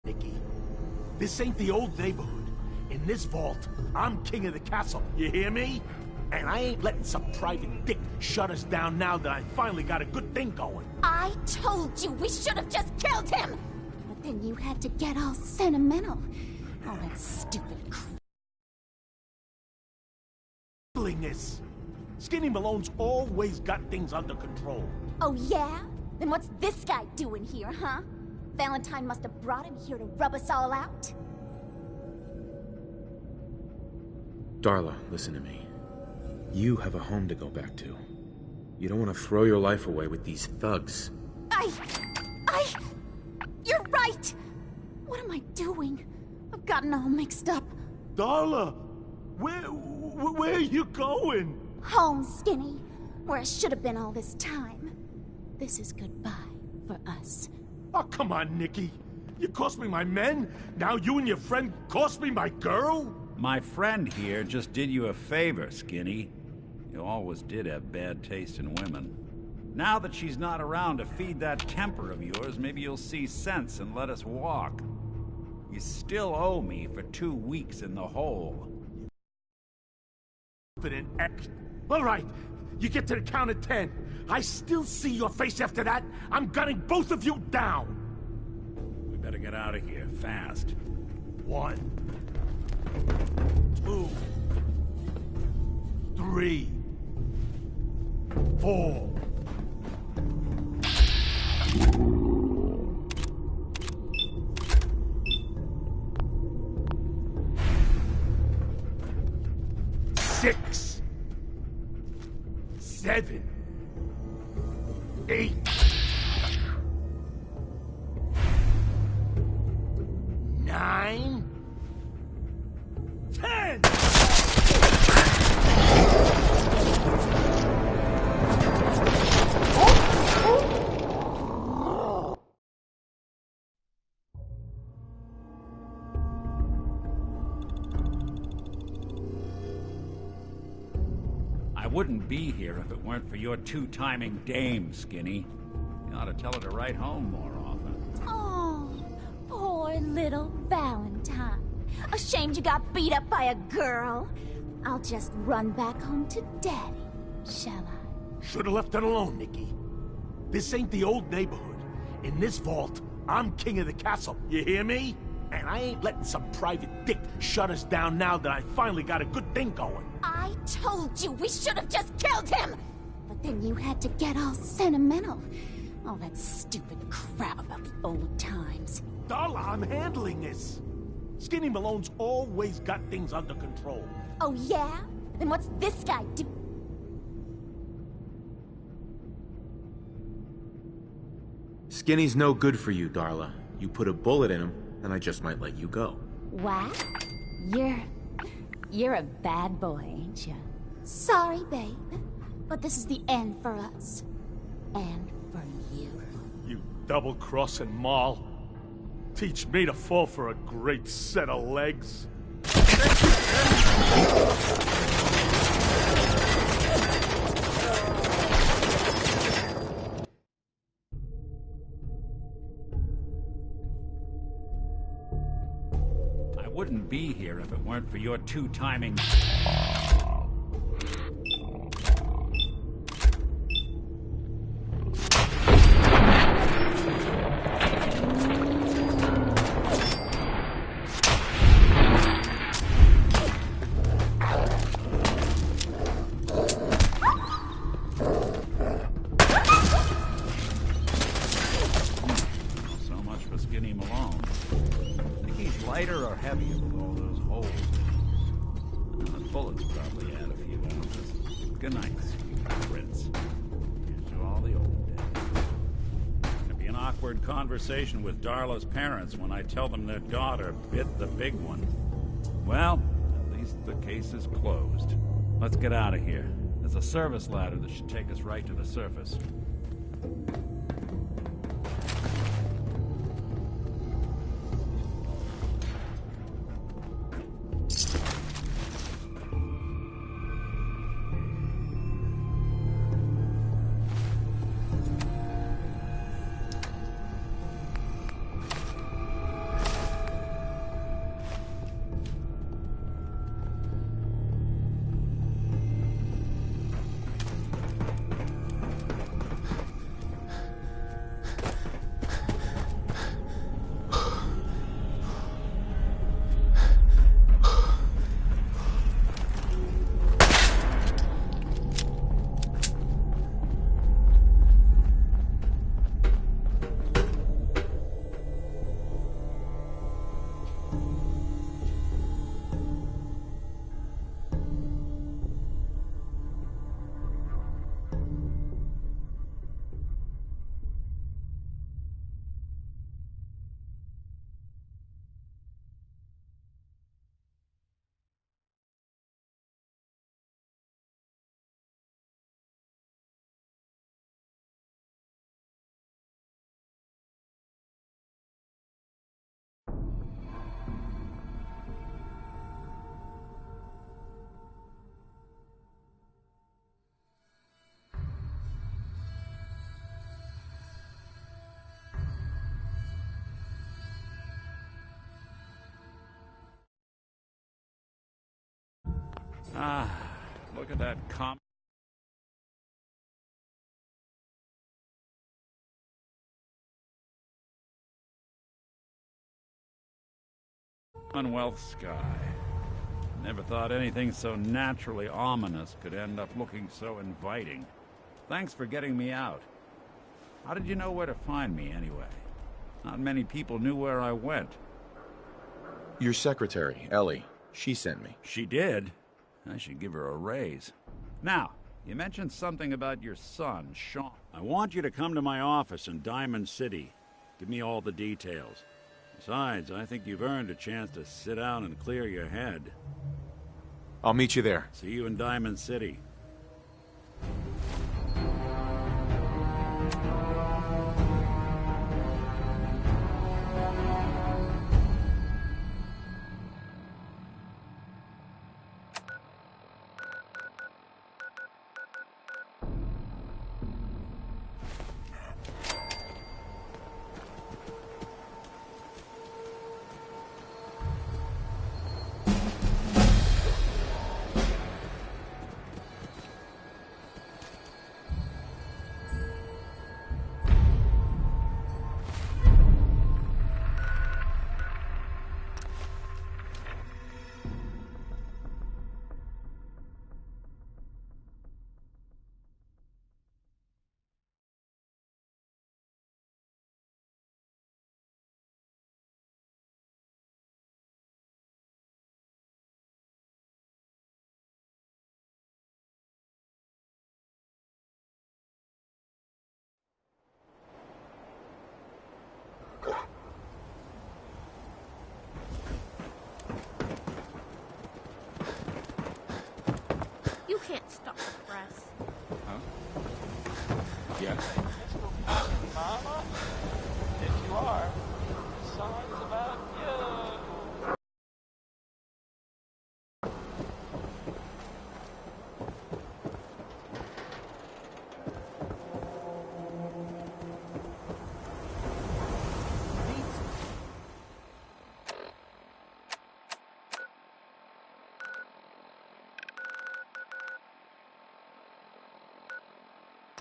Nicky. This ain't the old neighborhood. In this vault, I'm king of the castle, you hear me? And I ain't letting some private dick shut us down now that I finally got a good thing going. I told you we should have just killed him! But then you had to get all sentimental. All that stupid crap. This. Skinny Malone's always got things under control. Oh yeah? Then what's this guy doing here, huh? Valentine must have brought him here to rub us all out? Darla, listen to me. You have a home to go back to. You don't want to throw your life away with these thugs. You're right! What am I doing? I've gotten all mixed up. Darla! Where are you going? Home, Skinny. Where I should have been all this time. This is goodbye for us. Oh, come on, Nicky. You cost me my men, now you and your friend cost me my girl? My friend here just did you a favor, Skinny. You always did have bad taste in women. Now that she's not around to feed that temper of yours, maybe you'll see sense and let us walk. You still owe me for 2 weeks in the hole. All right, you get to the count of 10. I still see your face after that. I'm gunning both of you down. We better get out of here, fast. 1, 2, 3, 4. Six, 7, 8, 9, 10. I wouldn't be here if it weren't for your two-timing dame, Skinny. You ought to tell her to write home more often. Oh, poor little Valentine. Ashamed you got beat up by a girl? I'll just run back home to Daddy, shall I? Should've left it alone, Nicky. This ain't the old neighborhood. In this vault, I'm king of the castle, you hear me? And I ain't letting some private dick shut us down now that I finally got a good thing going. I told you we should have just killed him! But then you had to get all sentimental. All that stupid crap about the old times. Darla, I'm handling this. Skinny Malone's always got things under control. Oh yeah? Then what's this guy do? Skinny's no good for you, Darla. You put a bullet in him, and I just might let you go. What? You're a bad boy, ain't you? Sorry, babe. But this is the end for us. And for you. You double-crossing Moll. Teach me to fall for a great set of legs. I wouldn't be here if it weren't for your two-timing... Skinny Malone. Think he's lighter or heavier with all those holes? The bullets probably add a few ounces. Good night, Prince. Here's to all the old days. It'll be an awkward conversation with Darla's parents when I tell them their daughter bit the big one. Well, at least the case is closed. Let's get out of here. There's a service ladder that should take us right to the surface. Ah, look at that Commonwealth sky. Never thought anything so naturally ominous could end up looking so inviting. Thanks for getting me out. How did you know where to find me, anyway? Not many people knew where I went. Your secretary, Ellie, she sent me. She did? I should give her a raise. Now, you mentioned something about your son, Sean. I want you to come to my office in Diamond City. Give me all the details. Besides, I think you've earned a chance to sit down and clear your head. I'll meet you there. See you in Diamond City. You can't stop the press. Yeah. Mama? If you are, the song's about you.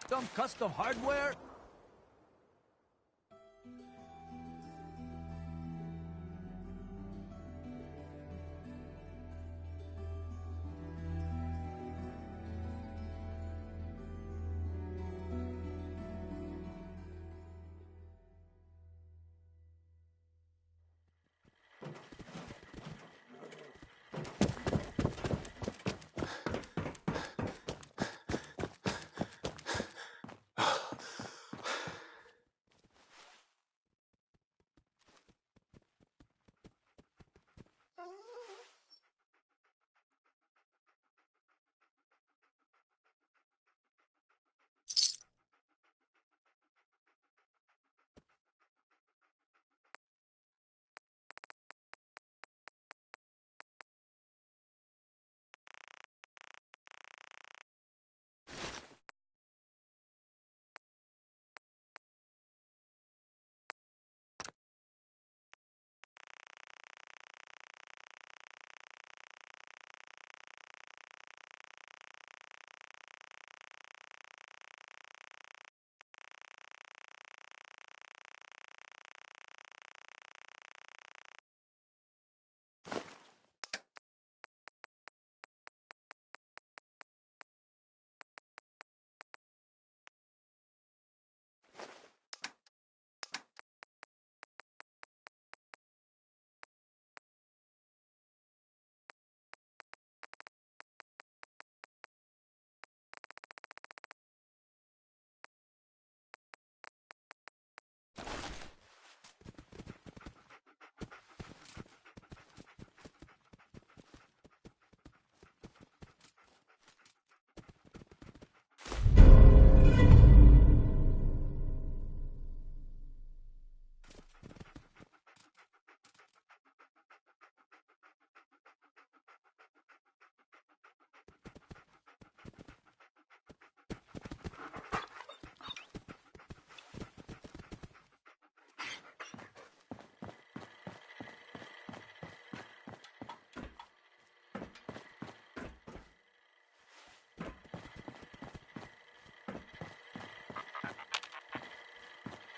Some custom hardware?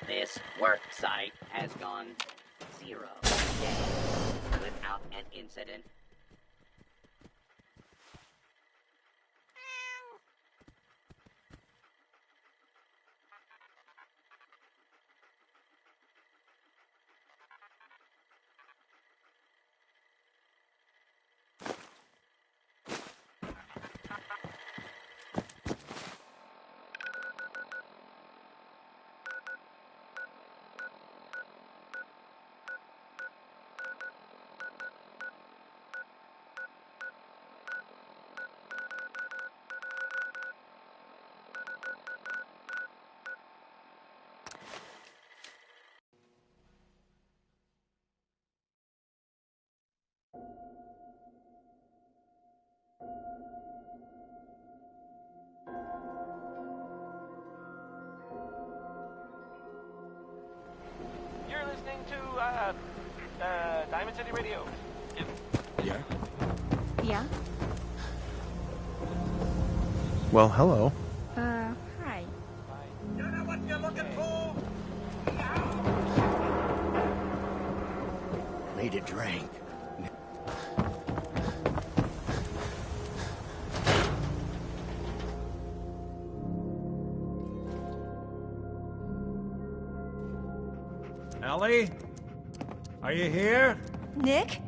This work site has gone 0 days without an incident. You're listening to, Diamond City Radio. Yep. Yeah? Yeah? Well, hello. Hi. You know what you're looking for? Need a drink. Ellie? Are you here? Nick?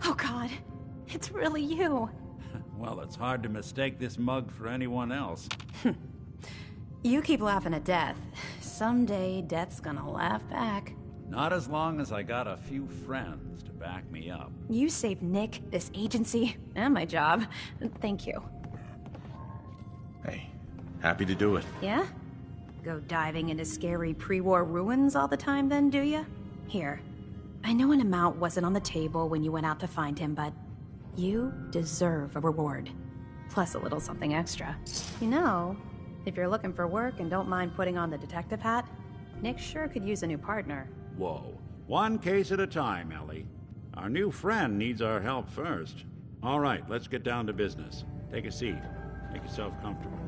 Oh, God. It's really you. Well, it's hard to mistake this mug for anyone else. You keep laughing at death. Someday, death's gonna laugh back. Not as long as I got a few friends to back me up. You saved Nick, this agency, and my job. Thank you. Hey, happy to do it. Yeah? Go diving into scary pre-war ruins all the time then, do ya? Here. I know an amount wasn't on the table when you went out to find him, but you deserve a reward. Plus a little something extra. You know, if you're looking for work and don't mind putting on the detective hat, Nick sure could use a new partner. Whoa. One case at a time, Ellie. Our new friend needs our help first. All right, let's get down to business. Take a seat. Make yourself comfortable.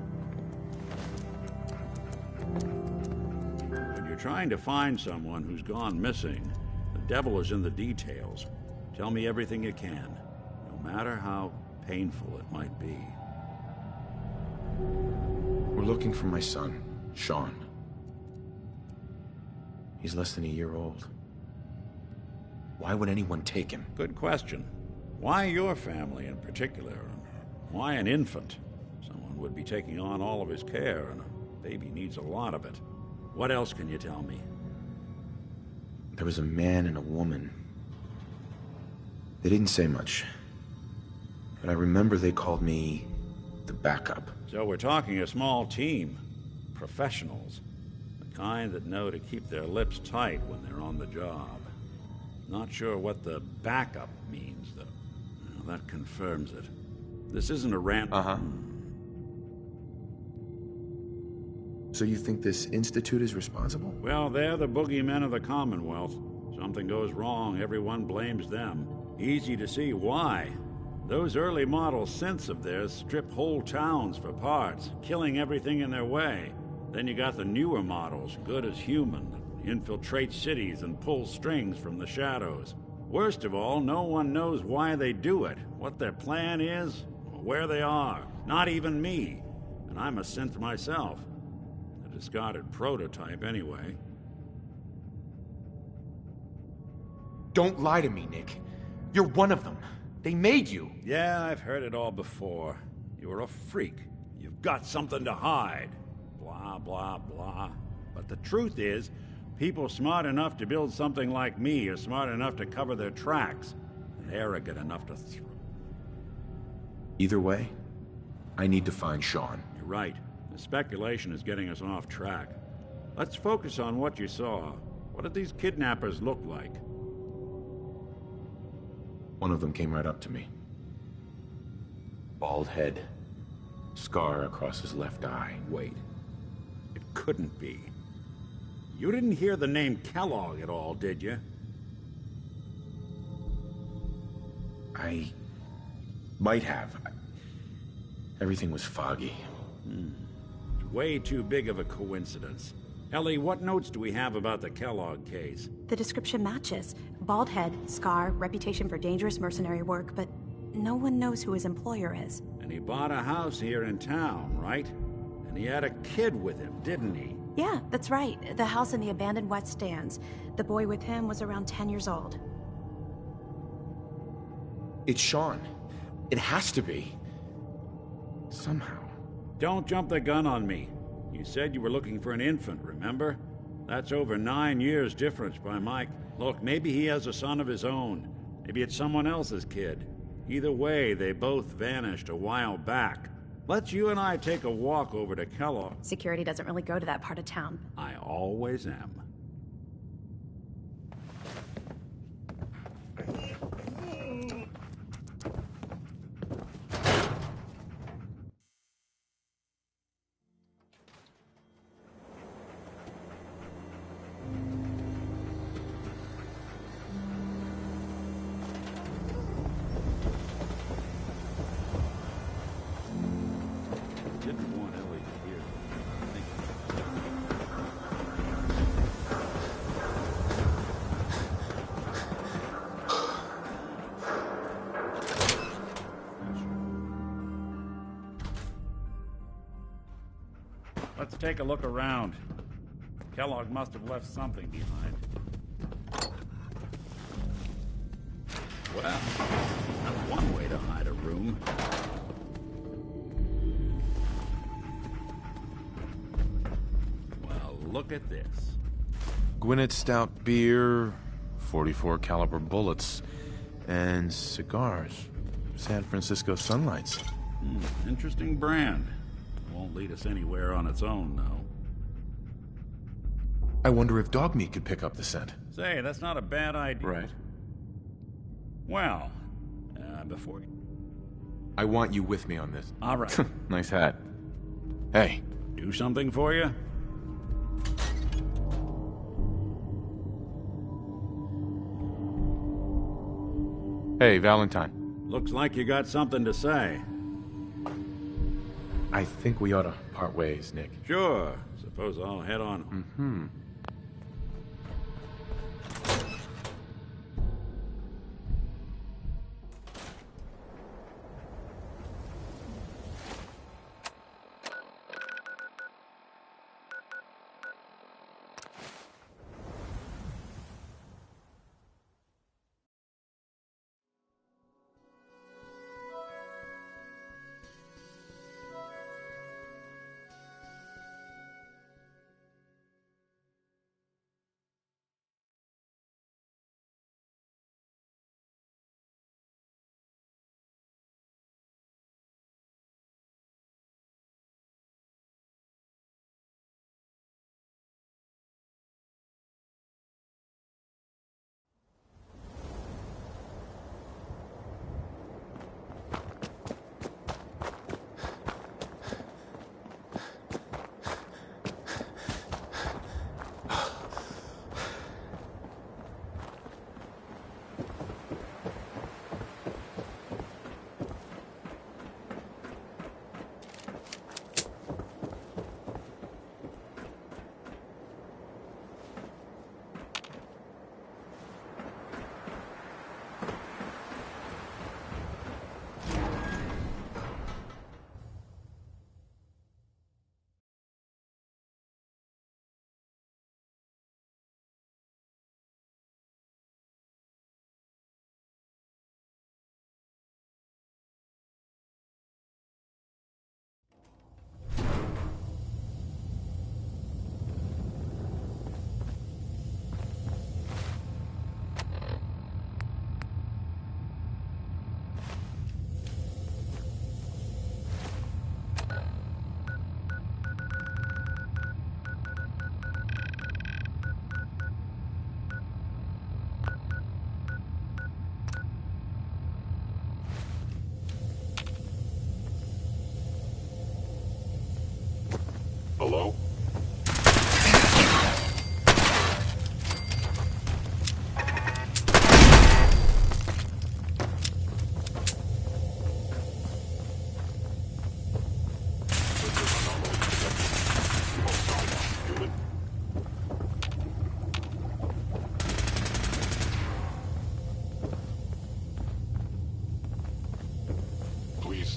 When you're trying to find someone who's gone missing, the devil is in the details. Tell me everything you can, no matter how painful it might be. We're looking for my son, Sean. He's less than a year old. Why would anyone take him? Good question. Why your family in particular? And why an infant? Someone would be taking on all of his care, and a baby needs a lot of it. What else can you tell me? There was a man and a woman. They didn't say much. But I remember they called me the backup. So we're talking a small team. Professionals. The kind that know to keep their lips tight when they're on the job. Not sure what the backup means, though. Well, that confirms it. This isn't a random... Uh-huh. So you think this institute is responsible? Well, they're the boogeymen of the Commonwealth. Something goes wrong, everyone blames them. Easy to see why. Those early model synths of theirs strip whole towns for parts, killing everything in their way. Then you got the newer models, good as human, that infiltrate cities and pull strings from the shadows. Worst of all, no one knows why they do it, what their plan is, or where they are. Not even me. And I'm a synth myself. A discarded prototype, anyway. Don't lie to me, Nick. You're one of them. They made you. Yeah, I've heard it all before. You're a freak. You've got something to hide. Blah, blah, blah. But the truth is, people smart enough to build something like me are smart enough to cover their tracks, and arrogant enough to Either way, I need to find Sean. You're right. The speculation is getting us off track. Let's focus on what you saw. What did these kidnappers look like? One of them came right up to me. Bald head. Scar across his left eye. Wait. It couldn't be. You didn't hear the name Kellogg at all, did you? I might have. Everything was foggy. Way too big of a coincidence. Ellie, what notes do we have about the Kellogg case? The description matches. Bald head, scar, reputation for dangerous mercenary work, but no one knows who his employer is. And he bought a house here in town, right? And he had a kid with him, didn't he? Yeah, that's right. The house in the abandoned West Stands. The boy with him was around 10 years old. It's Sean. It has to be. Somehow. Don't jump the gun on me. You said you were looking for an infant, remember? That's over 9 years difference by Mike. Look, maybe he has a son of his own. Maybe it's someone else's kid. Either way, they both vanished a while back. Let's you and I take a walk over to Kellogg. Security doesn't really go to that part of town. I always am. Didn't want Ellie to hear. Let's take a look around. Kellogg must have left something behind. Well, that's one way to hide a room. Well, look at this. Gwinnett Stout beer, 44 caliber bullets, and cigars. San Francisco Sunlights. Interesting brand. Won't lead us anywhere on its own, though. I wonder if dog meat could pick up the scent. Say, that's not a bad idea. Right. Well, before... I want you with me on this. All right. Nice hat. Hey. Do something for you? Hey, Valentine. Looks like you got something to say. I think we ought to part ways, Nick. Sure. Suppose I'll head on. Mm-hmm.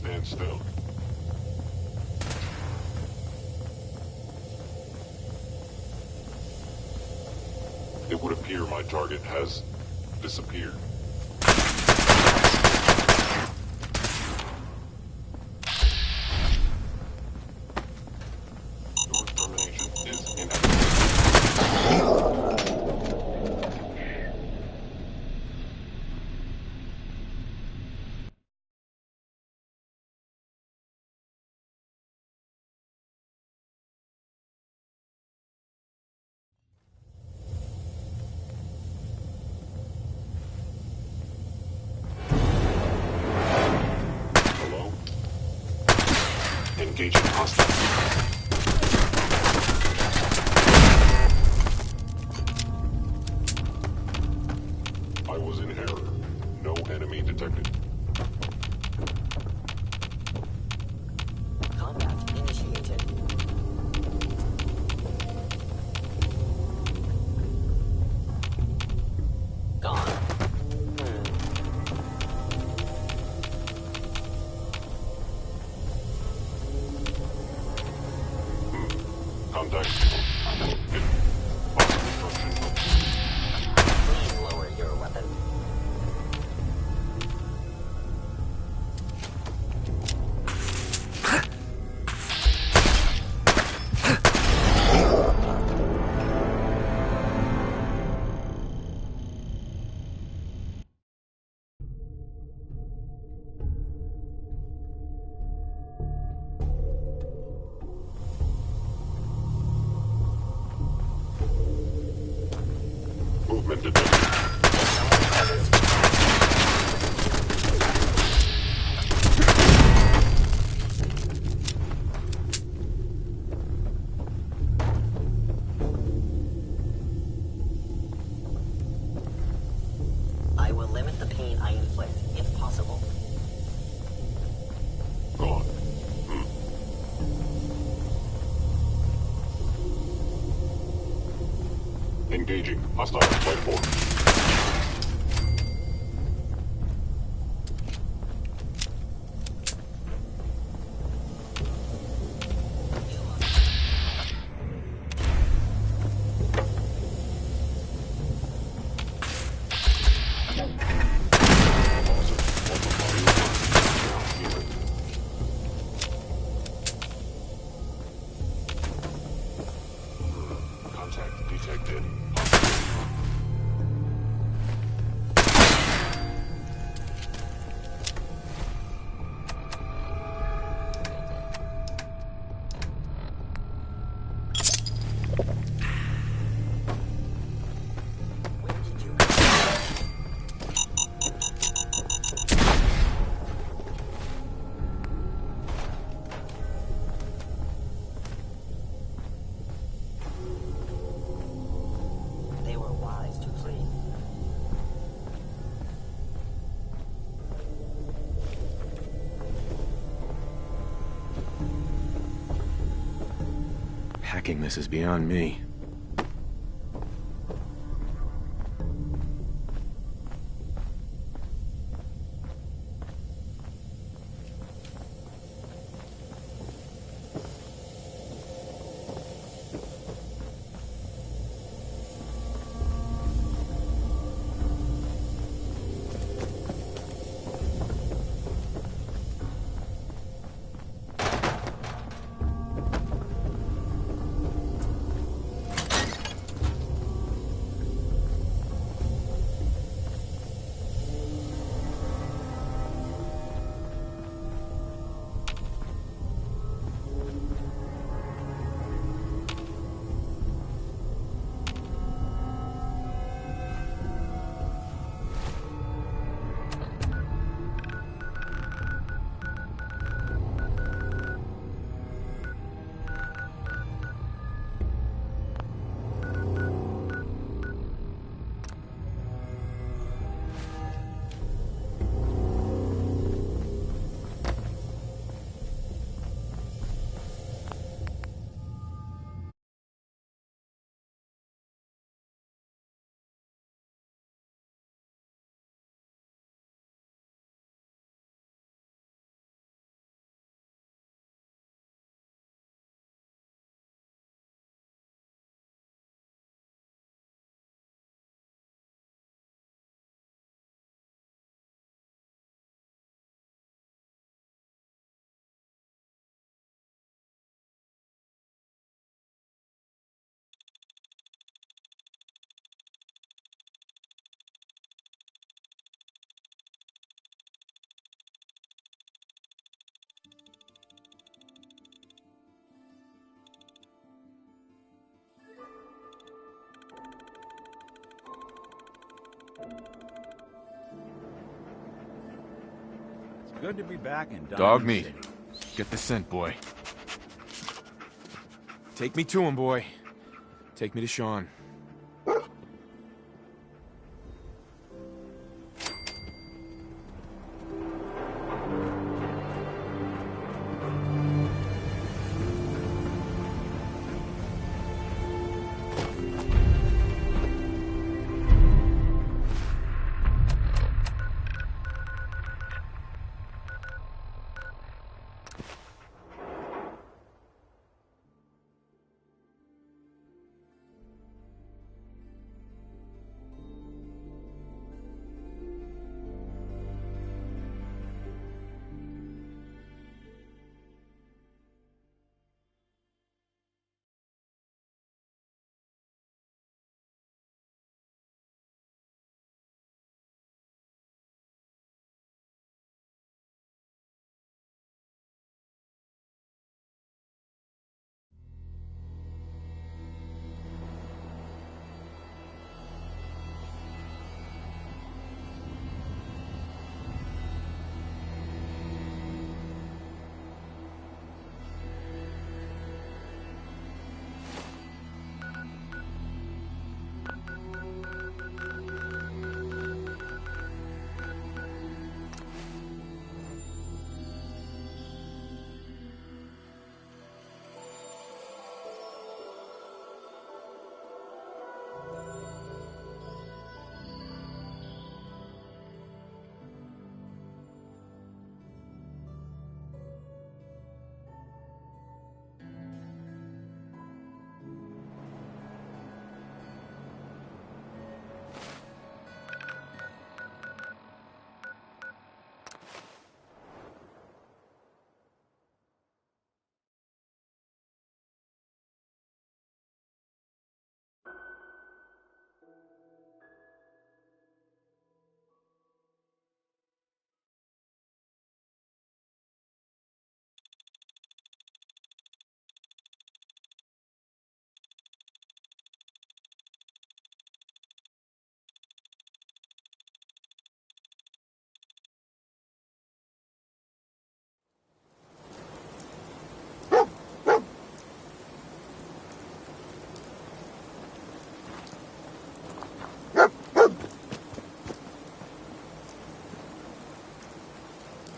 stand still. It would appear my target has disappeared. Your termination is inevitable. Hello? Engaging hostile. I was in error. No enemy detected. Combat initiated. Gone. Contact. Possible destruction. Please lower your weapon. Movement detected. I will limit the pain I inflict, if possible. Gone. Engaging. Hostile. Flight forward. Contact detected. Where did you They were wise to flee. Hacking this is beyond me. Good to be back in Diamond Dog meat. City. Get the scent, boy. Take me to him, boy. Take me to Sean.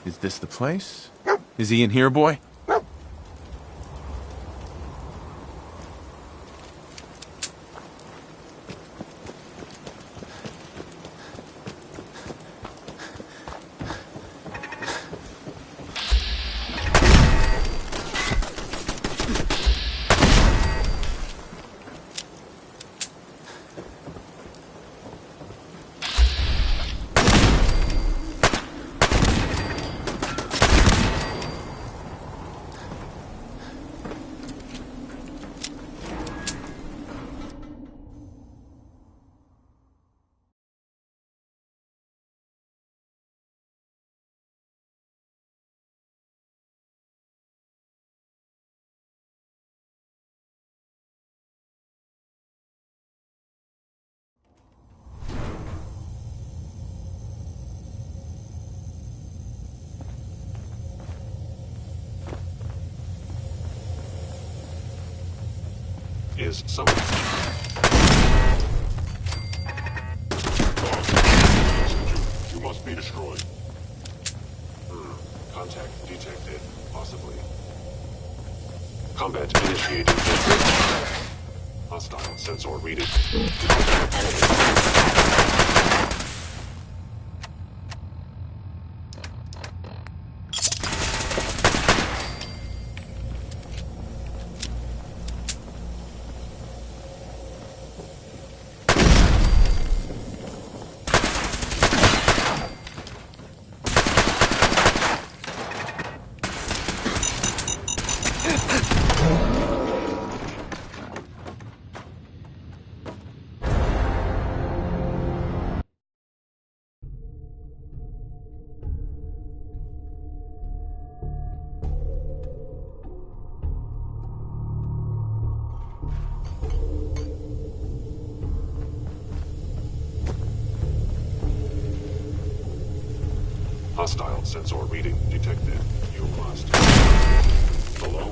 Is this the place? Is he in here, boy? Is someone... You must be destroyed. Contact detected, possibly. Combat initiated. Hostile sensor reading. sensor reading detected. You must. Hello?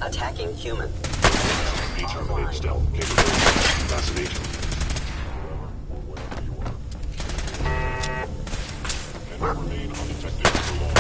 Attacking human. Terminate stealth capability. Fascination. Cannot remain undetected for long.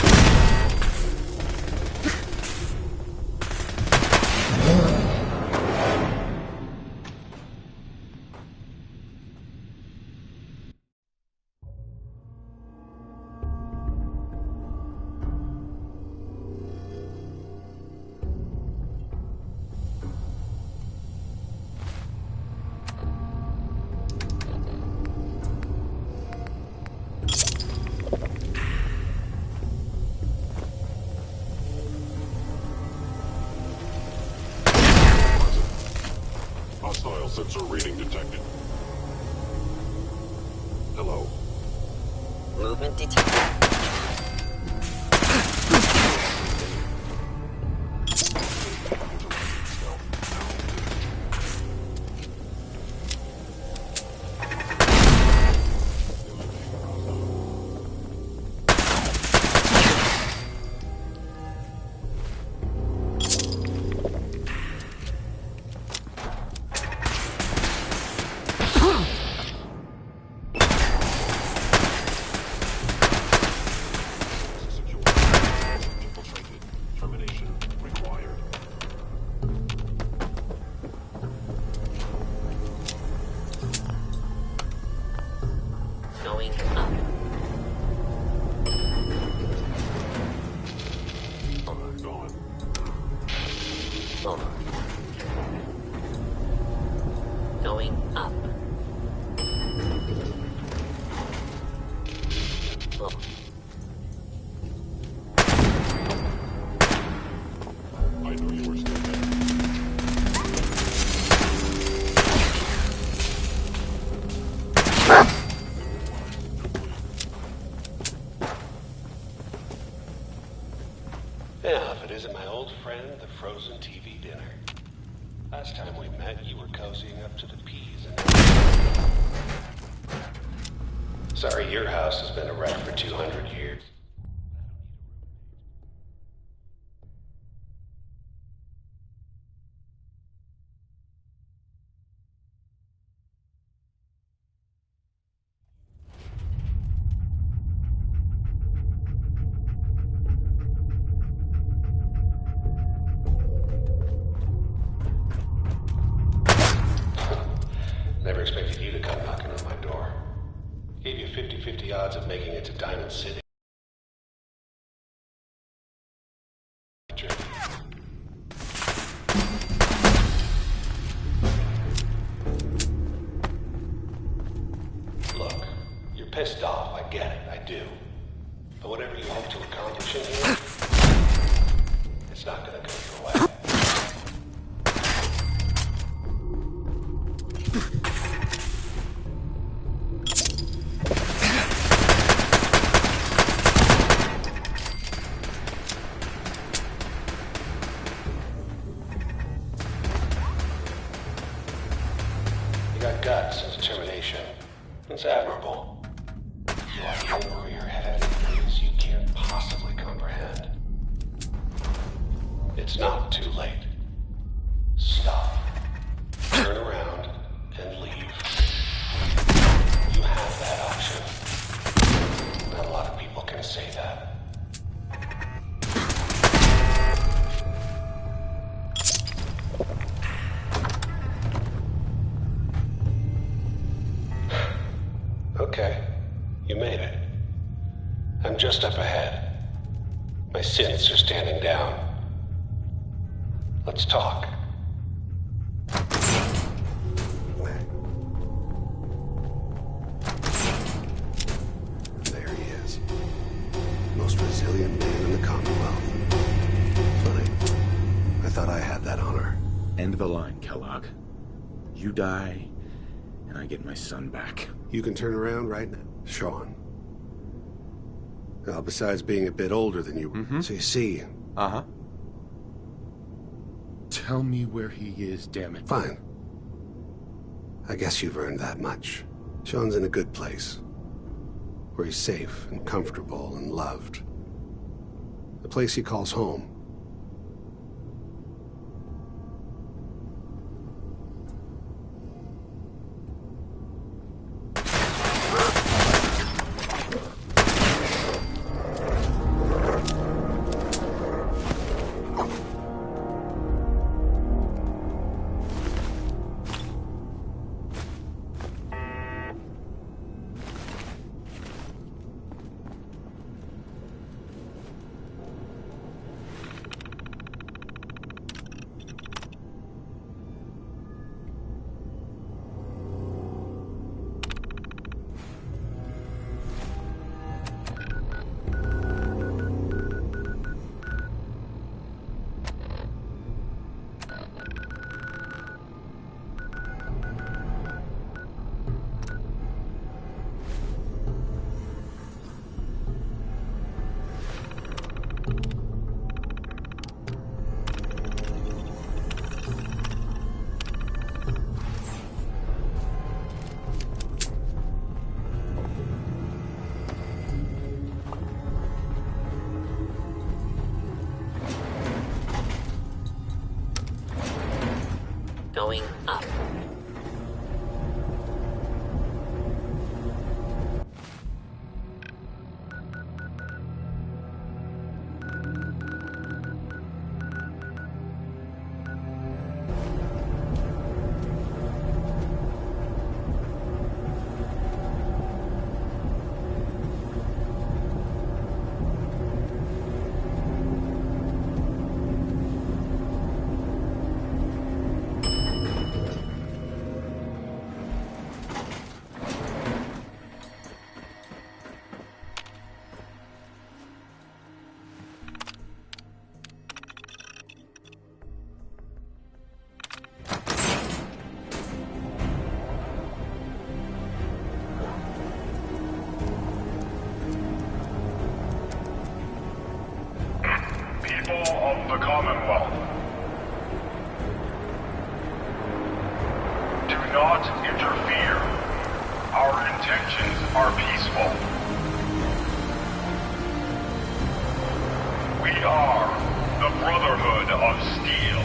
Hostile sensor reading detected. Hello. Movement detected. Going up. Hold on. Going up. Oh. I knew you were still there. Yeah, if it isn't my old friend, the frozen TV dinner. Last time we met, you were cozying up to the peas and... Sorry, your house has been a wreck for 200 years. Never expected you to come knocking on my door. Gave you 50-50 odds of making it to Diamond City. Look, you're pissed off, I get it, I do. But whatever you hope to accomplish in here, it's not gonna go your way. Got guts and determination. It's admirable. You are over your head in ways you can't possibly comprehend. It's not too late. Stop. Turn around and leave. You have that option. Not a lot of people can say that. Okay, you made it. I'm just up ahead. My synths are standing down. Let's talk. There he is. Most resilient man in the Commonwealth. Funny. I thought I had that honor. End the line, Kellogg. You die, and I get my son back. You can turn around right now, Sean. Now, besides being a bit older than you, so you see... Uh-huh. Tell me where he is, damn it. Fine. I guess you've earned that much. Sean's in a good place, where he's safe and comfortable and loved. The place he calls home. Going up. Of the Commonwealth. Do not interfere. Our intentions are peaceful. We are the Brotherhood of Steel.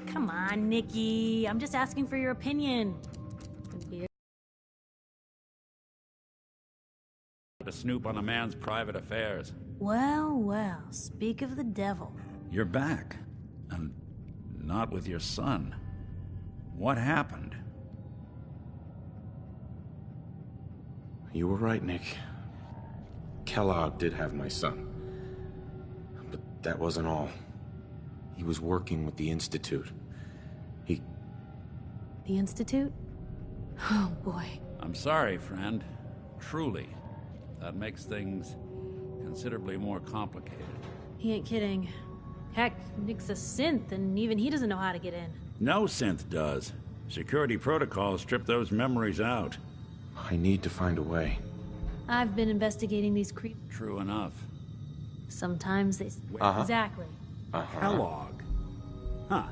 Come on, Nikki. I'm just asking for your opinion. To snoop on a man's private affairs. Well, well, speak of the devil. You're back. And not with your son. What happened? You were right, Nick. Kellogg did have my son. But that wasn't all. He was working with the Institute. The Institute? Oh, boy. I'm sorry, friend. Truly. That makes things considerably more complicated. He ain't kidding. Heck, Nick's a synth, and even he doesn't know how to get in. No synth does. Security protocols strip those memories out. I need to find a way. I've been investigating these creep. True enough. Sometimes they... Exactly. Kellogg. Huh.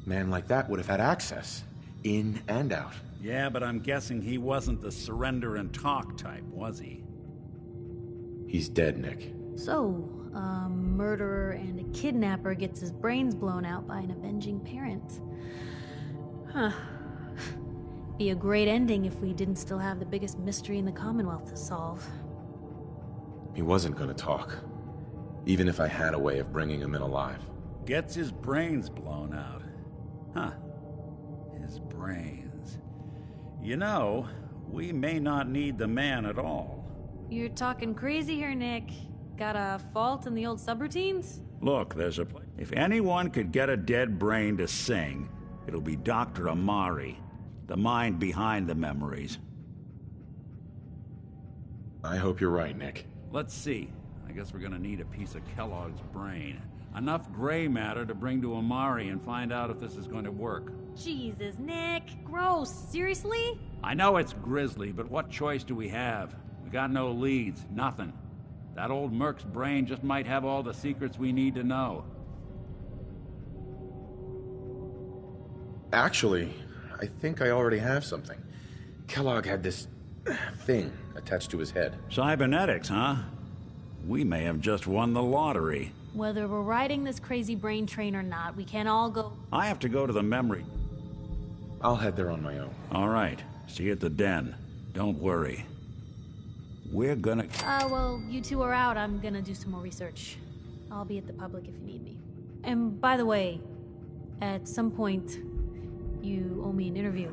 Man like that would have had access. In and out. Yeah, but I'm guessing he wasn't the surrender and talk type, was he? He's dead, Nick. So, a murderer and a kidnapper gets his brains blown out by an avenging parent. Huh. Be a great ending if we didn't still have the biggest mystery in the Commonwealth to solve. He wasn't gonna talk. Even if I had a way of bringing him in alive. Gets his brains blown out. Huh. His brains. You know, we may not need the man at all. You're talking crazy here, Nick. Got a fault in the old subroutines? Look, there's a... If anyone could get a dead brain to sing, it'll be Dr. Amari, the mind behind the memories. I hope you're right, Nick. Let's see. I guess we're gonna need a piece of Kellogg's brain. Enough gray matter to bring to Amari and find out if this is going to work. Jesus, Nick. Gross. Seriously? I know it's grisly, but what choice do we have? We got no leads, nothing. That old Merc's brain just might have all the secrets we need to know. Actually, I think I already have something. Kellogg had this thing attached to his head. Cybernetics, huh? We may have just won the lottery. Whether we're riding this crazy brain train or not, we can't all go... I have to go to the memory. I'll head there on my own. All right. See you at the den. Don't worry. We're gonna... well, you two are out. I'm gonna do some more research. I'll be at the public if you need me. And by the way, at some point, you owe me an interview.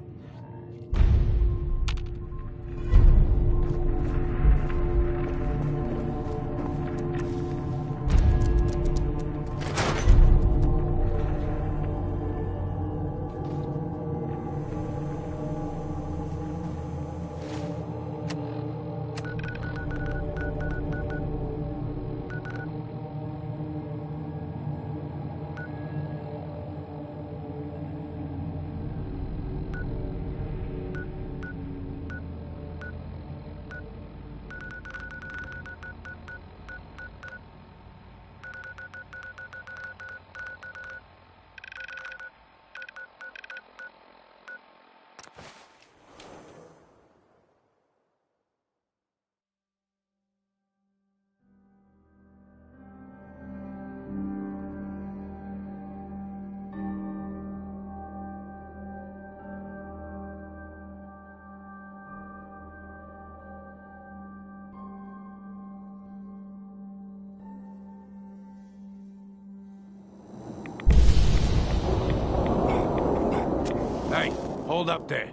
Hey, hold up there.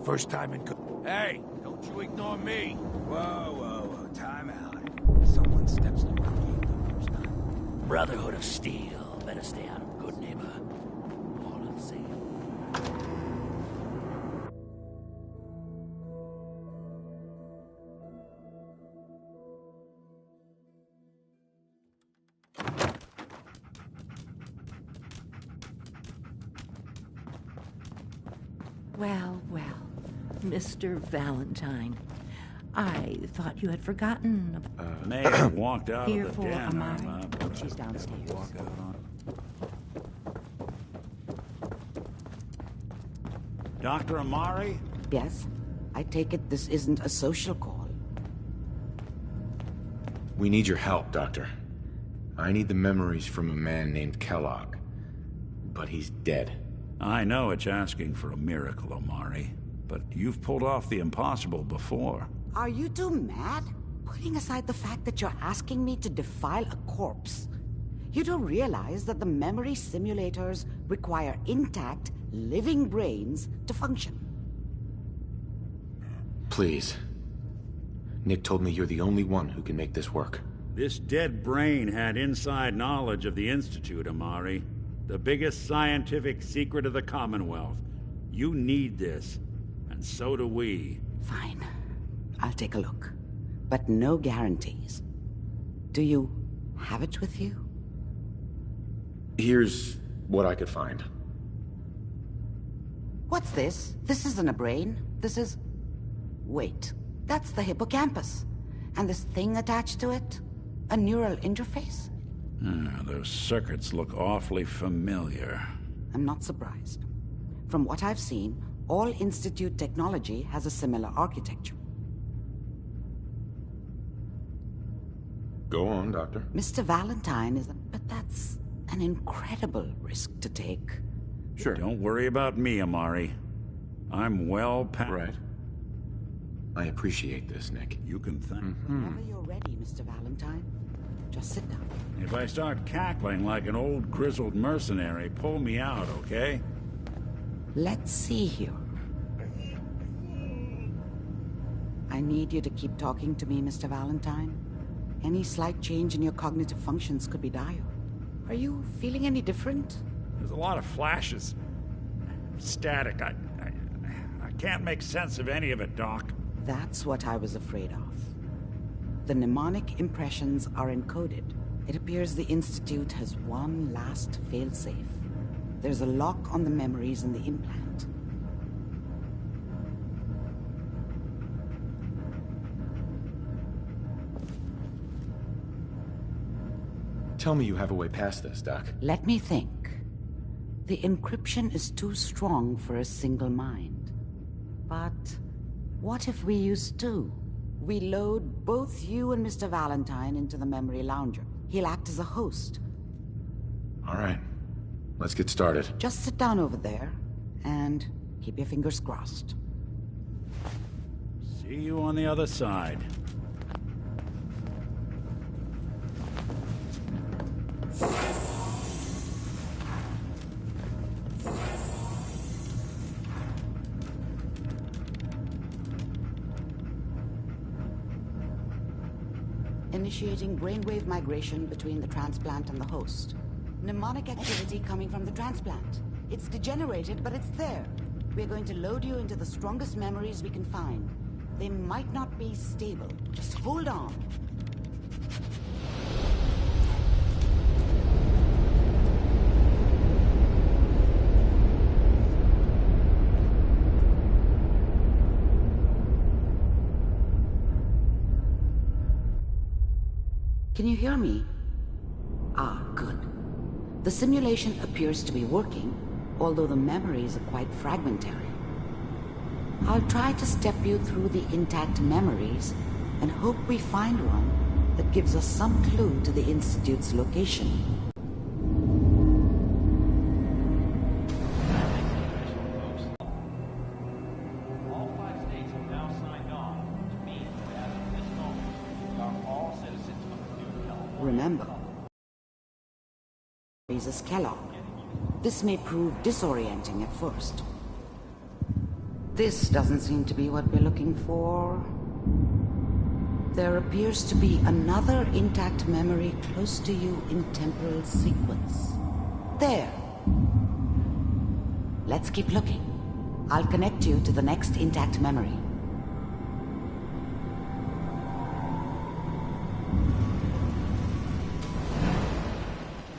First time in... Hey, don't you ignore me. Whoa, time out. Someone steps through the gate the first time. Brotherhood of Steel. Better stay out of good neighbor. All I'm saying. Well, Mr. Valentine. I thought you had forgotten about... May have walked out Here of the for den. Amari. She's downstairs. Walk out on... Dr. Amari? Yes? I take it this isn't a social call. We need your help, Doctor. I need the memories from a man named Kellogg. But he's dead. I know it's asking for a miracle, Amari. But you've pulled off the impossible before. Are you two mad? Putting aside the fact that you're asking me to defile a corpse, you don't realize that the memory simulators require intact, living brains to function. Please. Nick told me you're the only one who can make this work. This dead brain had inside knowledge of the Institute, Amari. The biggest scientific secret of the Commonwealth. You need this, and so do we. Fine. I'll take a look. But no guarantees. Do you have it with you? Here's what I could find. What's this? This isn't a brain. This is... Wait. That's the hippocampus. And this thing attached to it? A neural interface? Those circuits look awfully familiar. I'm not surprised. From what I've seen, all Institute technology has a similar architecture. Go on, Doctor. Mr. Valentine is a... But that's an incredible risk to take. Sure. Don't worry about me, Amari. I'm well past... Right. I appreciate this, Nick. You can thank... Whenever you're ready, Mr. Valentine. Just sit down. If I start cackling like an old grizzled mercenary, pull me out, okay? Let's see here. I need you to keep talking to me, Mr. Valentine. Any slight change in your cognitive functions could be dire. Are you feeling any different? There's a lot of flashes. Static. I can't make sense of any of it, Doc. That's what I was afraid of. The mnemonic impressions are encoded. It appears the Institute has one last failsafe. There's a lock on the memories in the implant. Tell me you have a way past this, Doc. Let me think. The encryption is too strong for a single mind. But what if we use two? We load both you and Mr. Valentine into the memory lounger. He'll act as a host. All right. Let's get started. Just sit down over there and keep your fingers crossed. See you on the other side. Initiating brainwave migration between the transplant and the host. Mnemonic activity coming from the transplant. It's degenerated, but it's there. We're going to load you into the strongest memories we can find. They might not be stable. Just hold on. Can you hear me? Ah, good. The simulation appears to be working, although the memories are quite fragmentary. I'll try to step you through the intact memories and hope we find one that gives us some clue to the Institute's location. All 5 states have now signed on, which means that as of this moment, we are all citizens of the new California. Remember, is Kellogg. This may prove disorienting at first. This doesn't seem to be what we're looking for. There appears to be another intact memory close to you in temporal sequence. There. Let's keep looking. I'll connect you to the next intact memory.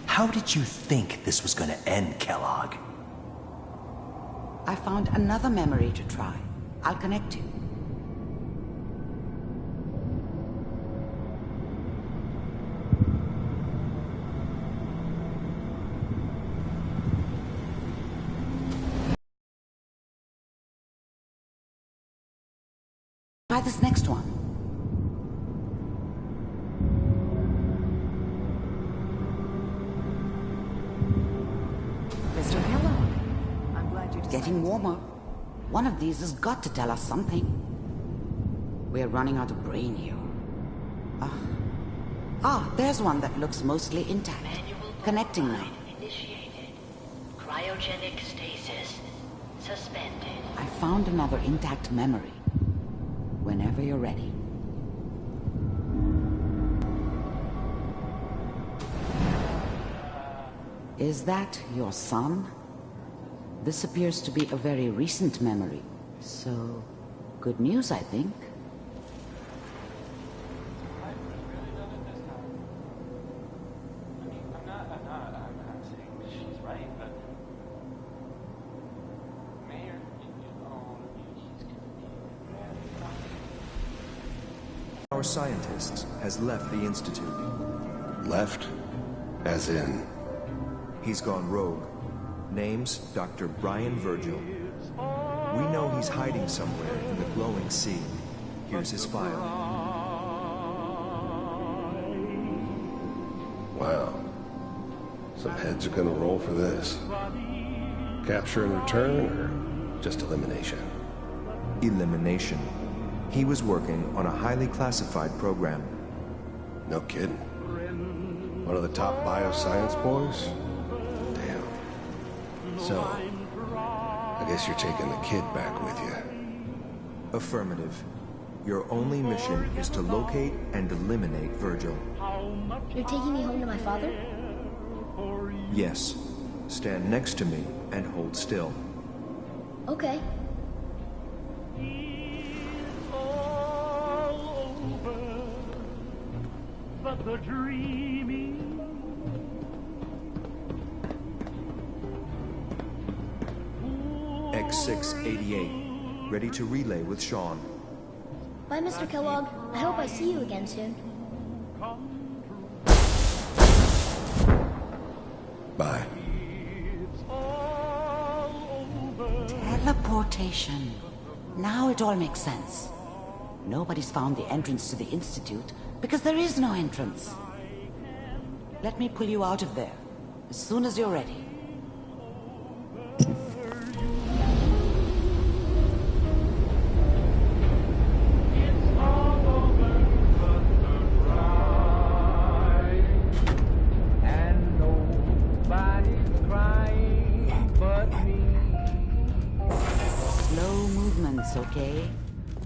How did you think this was going to end, Kellogg? I found another memory to try. I'll connect you. Try this next one. Mr. Kellogg, I'm glad you decided. Getting warmer. One of these has got to tell us something. We're running out of brain here. There's one that looks mostly intact. Connecting now. Initiated. Cryogenic stasis suspended. I found another intact memory. Whenever you're ready. Is that your son? This appears to be a very recent memory. So, good news, I think. Our scientist has left the Institute. Left? As in? He's gone rogue. Name's Dr. Brian Virgil. We know he's hiding somewhere in the glowing sea. Here's his file. Wow. Some heads are gonna roll for this. Capture and return, or just elimination? Elimination. He was working on a highly classified program. No kidding. One of the top bioscience boys? Damn. So, I guess you're taking the kid back with you. Affirmative. Your only mission is to locate and eliminate Virgil. You're taking me home to my father? Yes. Stand next to me and hold still. Okay. But the dreaming X688, ready to relay with Sean. Bye, Mr. Kellogg. I hope I see you again soon. Bye. Teleportation. Now it all makes sense. Nobody's found the entrance to the Institute because there is no entrance. Let me pull you out of there as soon as you're ready. and nobody's crying but me. Slow movements, okay?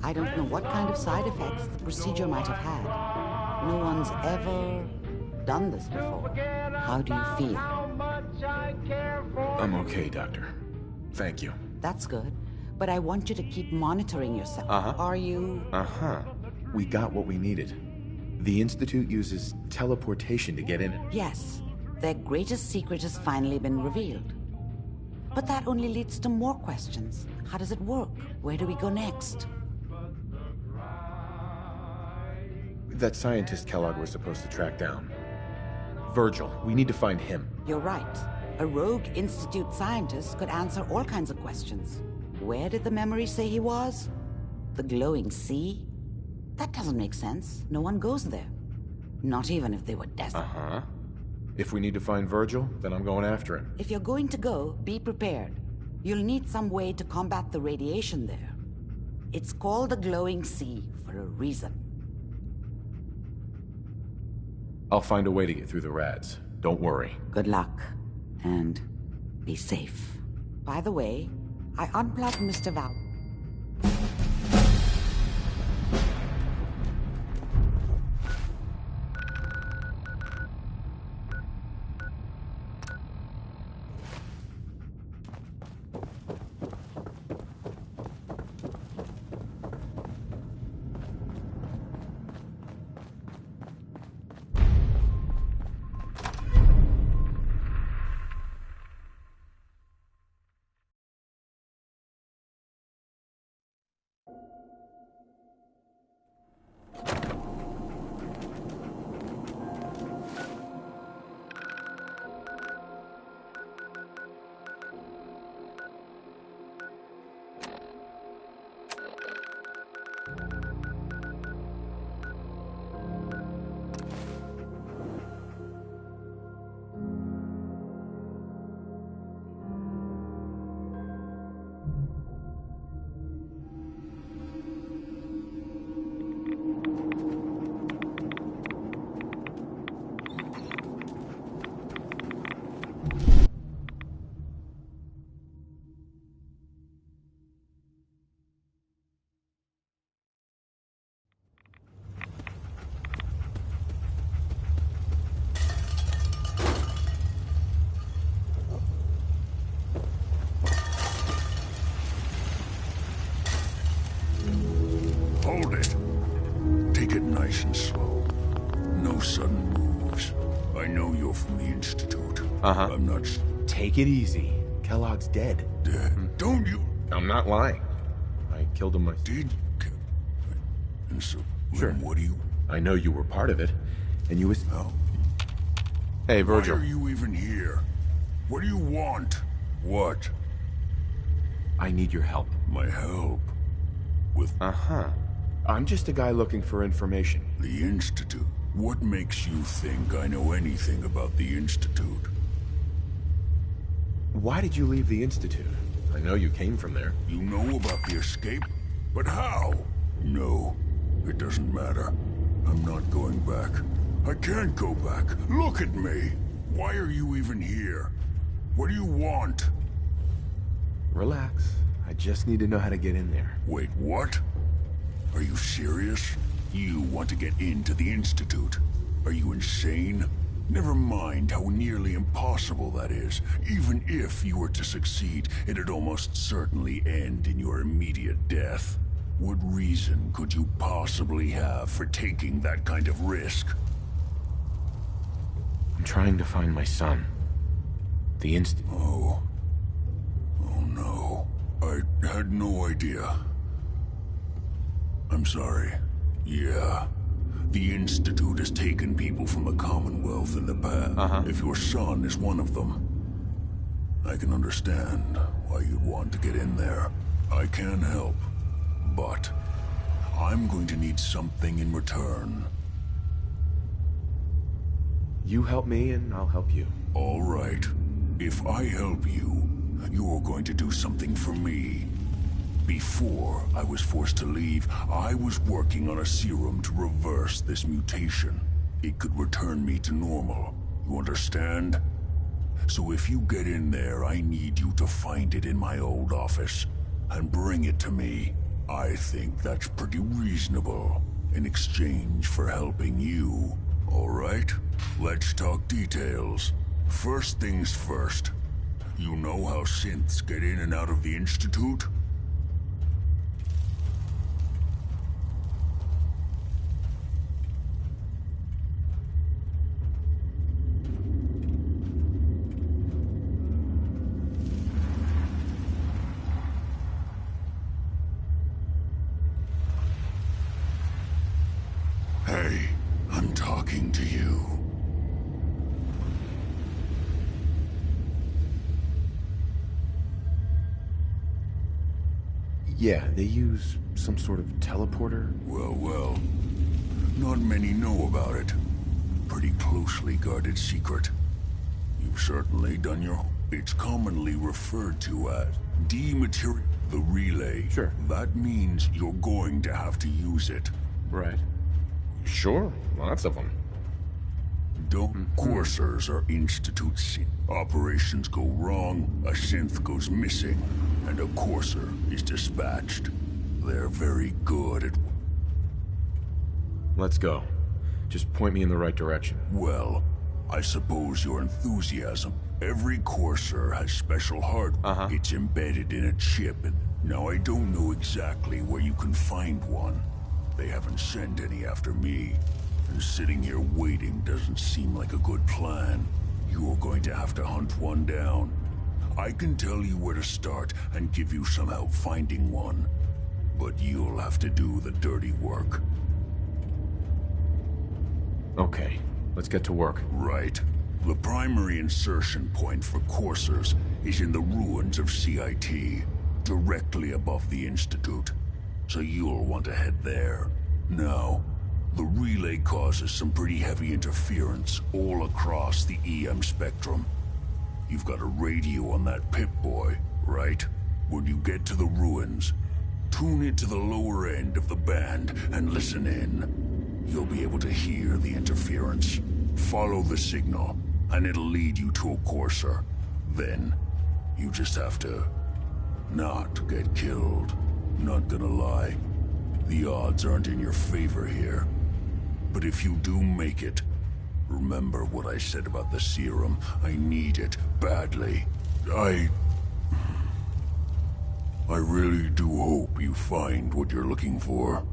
I don't know what kind of side effects the procedure might have had. No one's ever done this before. How do you feel? I'm okay, Doctor. Thank you. That's good. But I want you to keep monitoring yourself. Are you... We got what we needed. The Institute uses teleportation to get in it. Yes. Their greatest secret has finally been revealed. But that only leads to more questions. How does it work? Where do we go next? That scientist Kellogg was supposed to track down. Virgil, we need to find him. You're right. A rogue Institute scientist could answer all kinds of questions. Where did the memory say he was? The glowing sea? That doesn't make sense. No one goes there. Not even if they were desperate. If we need to find Virgil, then I'm going after him. If you're going to go, be prepared. You'll need some way to combat the radiation there. It's called the glowing sea for a reason. I'll find a way to get through the rads. Don't worry. Good luck. And be safe. By the way, I unplugged Mr. Val. sudden moves. I know you're from the Institute. Uh-huh. I'm not... Take it easy. Kellogg's dead. Dead? Don't you... I'm not lying. I killed him myself. Did you... And so, Sure. what do you... I know you were part of it, and you was... Oh. Hey, Virgil. Why are you even here? What do you want? What? I need your help. My help? With... Uh-huh. I'm just a guy looking for information. The Institute? What makes you think I know anything about the Institute? Why did you leave the Institute? I know you came from there. You know about the escape? But how? No, it doesn't matter. I'm not going back. I can't go back. Look at me. Why are you even here? What do you want? Relax. I just need to know how to get in there. Wait, what? Are you serious? You want to get into the Institute? Are you insane? Never mind how nearly impossible that is. Even if you were to succeed, it'd almost certainly end in your immediate death. What reason could you possibly have for taking that kind of risk? I'm trying to find my son. The Institute. Oh. Oh no. I had no idea. I'm sorry. Yeah. The Institute has taken people from the Commonwealth in the past. If your son is one of them, I can understand why you'd want to get in there. I can help, but I'm going to need something in return. You help me and I'll help you. All right. If I help you, you're going to do something for me. Before I was forced to leave, I was working on a serum to reverse this mutation. It could return me to normal. You understand? So if you get in there, I need you to find it in my old office and bring it to me. I think that's pretty reasonable in exchange for helping you. All right? Let's talk details. First things first. You know how synths get in and out of the Institute? Hey, I'm talking to you. Yeah, they use some sort of teleporter. Well, not many know about it. Pretty closely guarded secret. You've certainly done your... It's commonly referred to as dematerial... The relay. Sure. That means you're going to have to use it. Right. Sure, lots of them. Coursers are Institute synth. Operations go wrong, a synth goes missing, and a courser is dispatched. They're very good at... Let's go. Just point me in the right direction. Well, I suppose your enthusiasm. Every courser has special hardware. It's embedded in a chip, and now I don't know exactly where you can find one. They haven't sent any after me. And sitting here waiting doesn't seem like a good plan. You're going to have to hunt one down. I can tell you where to start and give you some help finding one. But you'll have to do the dirty work. Okay, let's get to work. Right. The primary insertion point for coursers is in the ruins of CIT, directly above the Institute. So you'll want to head there. Now, the relay causes some pretty heavy interference all across the EM spectrum. You've got a radio on that Pip-Boy, right? When you get to the ruins, tune it to the lower end of the band and listen in. You'll be able to hear the interference. Follow the signal, and it'll lead you to a courser. Then, you just have to not get killed. Not gonna lie, the odds aren't in your favor here. But if you do make it, remember what I said about the serum. I need it badly. I really do hope you find what you're looking for.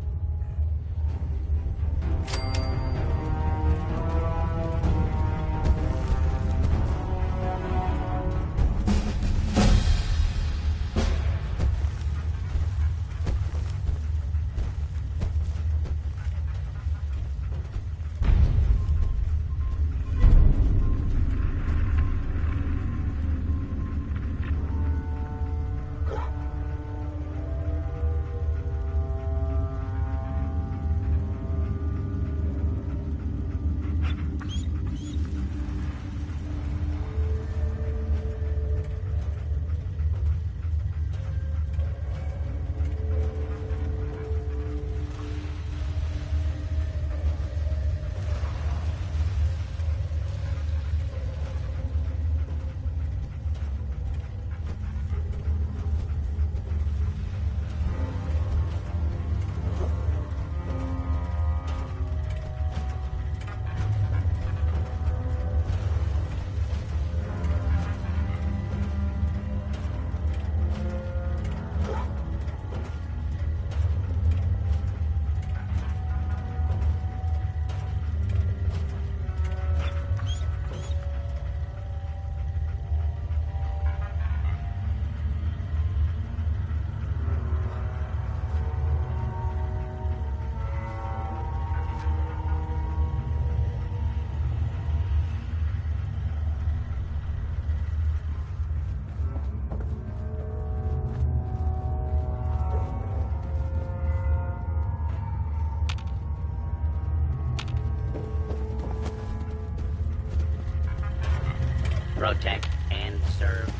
Protect and serve.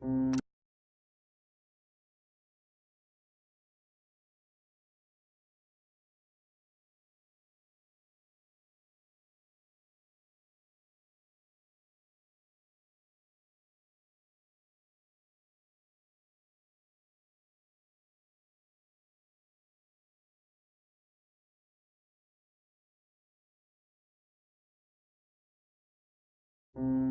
Thank you.